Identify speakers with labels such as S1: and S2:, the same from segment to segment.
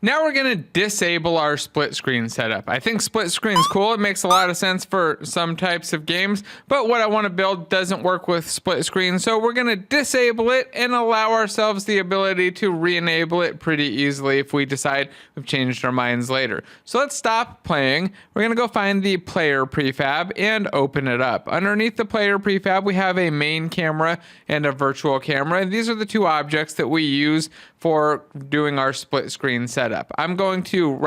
S1: Now we're going to disable our split screen setup. I think split screen's cool. It makes a lot of sense for some types of games, but what I want to build doesn't work with split screen. So we're going to disable it and allow ourselves the ability to re-enable it pretty easily if we decide we've changed our minds later. So let's stop playing. We're going to go find the player prefab and open it up. Underneath the player prefab, we have a main camera and a virtual camera. And these are the two objects that we use for doing our split screen setup. I'm going to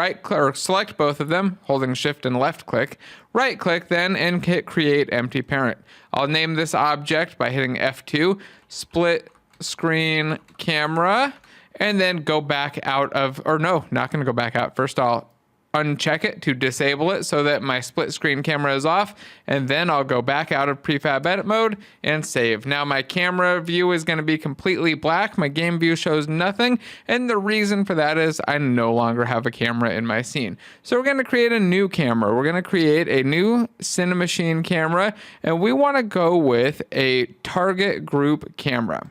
S1: select both of them, holding shift and left click, right click then and hit create empty parent. I'll name this object by hitting F2, split screen camera, and then go back out of, or no, not gonna go back out. First I'll uncheck it to disable it so that my split screen camera is off, and then I'll go back out of prefab edit mode and save. Now my camera view is going to be completely black. My game view shows nothing, and the reason for that is I no longer have a camera in my scene. So we're going to create a new camera. We're going to create a new Cinemachine camera, and we want to go with a target group camera.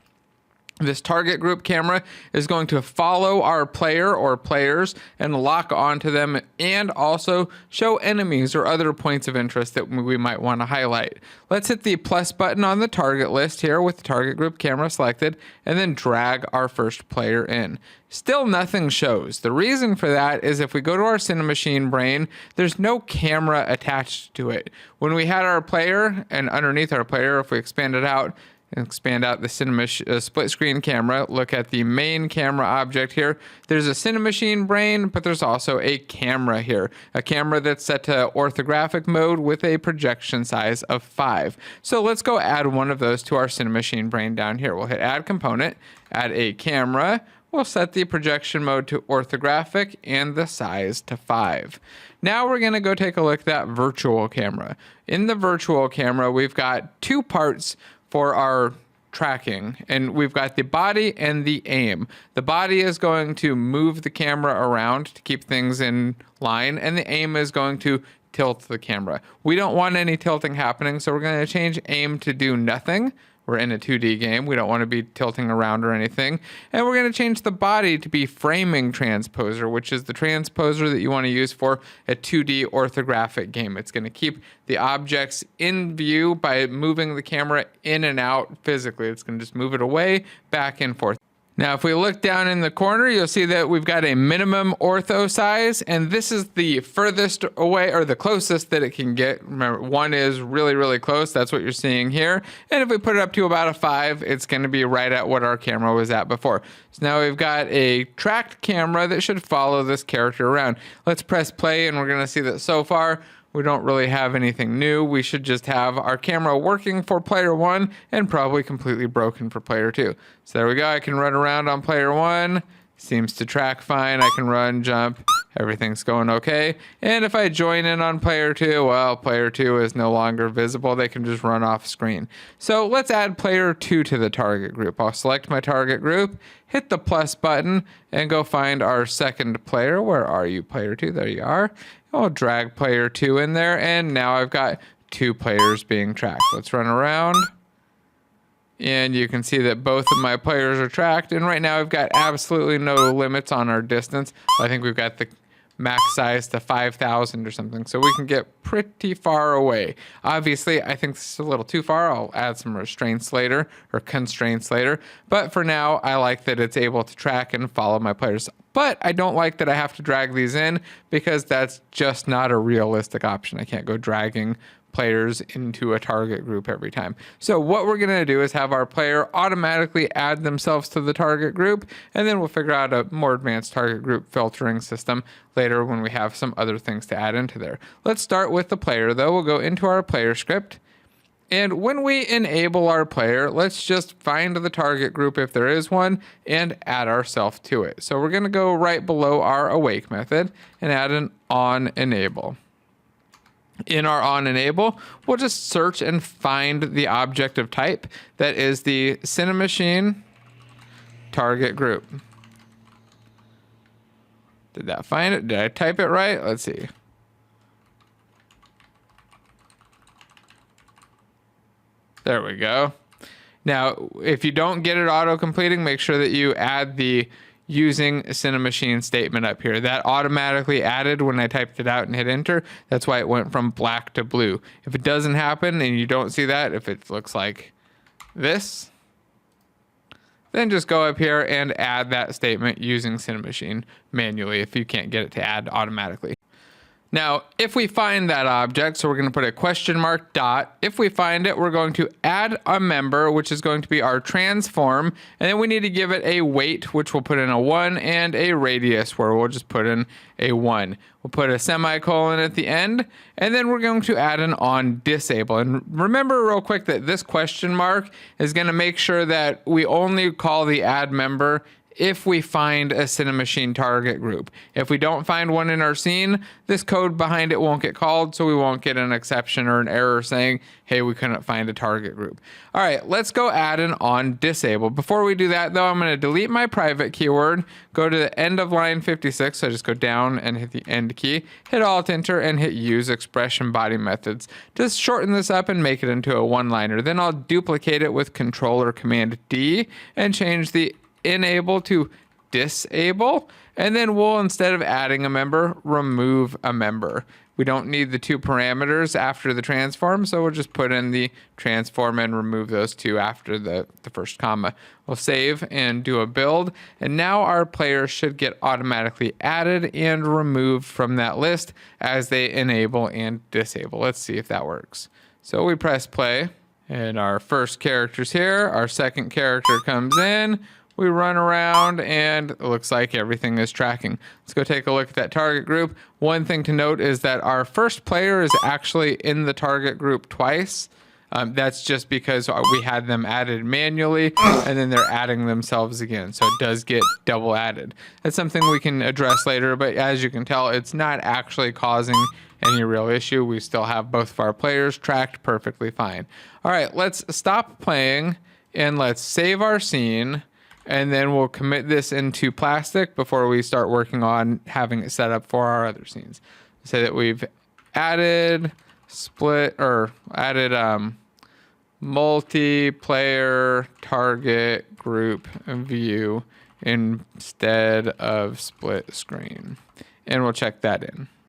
S1: This target group camera is going to follow our player or players and lock onto them, and also show enemies or other points of interest that we might want to highlight. Let's hit the plus button on the target list here with the target group camera selected, and then drag our first player in. Still nothing shows. The reason for that is if we go to our Cinemachine brain, there's no camera attached to it. When we had our player, and underneath our player, if we expand it out, and expand out the split screen camera, look at the main camera object here. There's a Cinemachine brain, but there's also a camera here. A camera that's set to orthographic mode with a projection size of 5. So let's go add one of those to our Cinemachine brain down here. We'll hit add component, add a camera. We'll set the projection mode to orthographic and the size to 5. Now we're gonna go take a look at that virtual camera. In the virtual camera, we've got two parts for our tracking, and we've got the body and the aim. The body is going to move the camera around to keep things in line, and the aim is going to tilt the camera. We don't want any tilting happening, so we're going to change aim to do nothing. We're in a 2D game. We don't want to be tilting around or anything. And we're going to change the body to be framing transposer, which is the transposer that you want to use for a 2D orthographic game. It's going to keep the objects in view by moving the camera in and out physically. It's going to just move it away, back and forth. Now, if we look down in the corner, you'll see that we've got a minimum ortho size, and this is the furthest away, or the closest that it can get. Remember, 1 is really, really close. That's what you're seeing here. And if we put it up to about a 5, it's going to be right at what our camera was at before. So now we've got a tracked camera that should follow this character around. Let's press play, and we're going to see that so far, we don't really have anything new. We should just have our camera working for player 1 and probably completely broken for player 2. So there we go. I can run around on player 1. Seems to track fine. I can run, jump. Everything's going okay. And if I join in on player 2, well, player 2 is no longer visible. They can just run off screen. So let's add player 2 to the target group. I'll select my target group, hit the plus button, and go find our second player. Where are you, player 2? There you are. I'll drag player 2 in there, and now I've got 2 players being tracked. Let's run around, and you can see that both of my players are tracked, and right now we've got absolutely no limits on our distance. I think we've got the max size to 5,000 or something, so we can get pretty far away. Obviously, I think this is a little too far. I'll add some restraints later, or constraints later, but for now, I like that it's able to track and follow my players. But I don't like that I have to drag these in, because that's just not a realistic option. I can't go dragging players into a target group every time. So what we're gonna do is have our player automatically add themselves to the target group, and then we'll figure out a more advanced target group filtering system later when we have some other things to add into there. Let's start with the player though. We'll go into our player script. And when we enable our player, let's just find the target group if there is one and add ourselves to it. So we're going to go right below our awake method and add an on enable. In our on enable, we'll just search and find the object of type that is the Cinemachine target group. Did that find it? Did I type it right? Let's see. There we go. Now, if you don't get it auto-completing, make sure that you add the using Cinemachine statement up here. That automatically added when I typed it out and hit enter. That's why it went from black to blue. If it doesn't happen and you don't see that, if it looks like this, then just go up here and add that statement using Cinemachine manually if you can't get it to add automatically. Now, if we find that object, so we're going to put a question mark dot. If we find it, we're going to add a member, which is going to be our transform. And then we need to give it a weight, which we'll put in a 1, and a radius, where we'll just put in a 1. We'll put a semicolon at the end, and then we're going to add an on disable. And remember real quick that this question mark is going to make sure that we only call the add member if we find a Cinemachine target group. If we don't find one in our scene, this code behind it won't get called, so we won't get an exception or an error saying, hey, we couldn't find a target group. All right, let's go add an on disable. Before we do that, though, I'm going to delete my private keyword, go to the end of line 56, so just go down and hit the end key, hit Alt Enter, and hit Use Expression Body Methods. Just shorten this up and make it into a one-liner. Then I'll duplicate it with Control or Command D and change the enable to disable, and then we'll, instead of adding a member, remove a member. We don't need the 2 parameters after the transform, so we'll just put in the transform and remove those 2 after the first comma. We'll save and do a build, and now our players should get automatically added and removed from that list as they enable and disable. Let's see if that works. So we press play, and our first character's here, our second character comes in, we run around, and it looks like everything is tracking. Let's go take a look at that target group. One thing to note is that our first player is actually in the target group twice. That's just because we had them added manually, and then they're adding themselves again. So it does get double added. That's something we can address later, but as you can tell, it's not actually causing any real issue. We still have both of our players tracked perfectly fine. All right, let's stop playing, and let's save our scene. And then we'll commit this into plastic before we start working on having it set up for our other scenes. Say that we've added multiplayer target group view instead of split screen. And we'll check that in.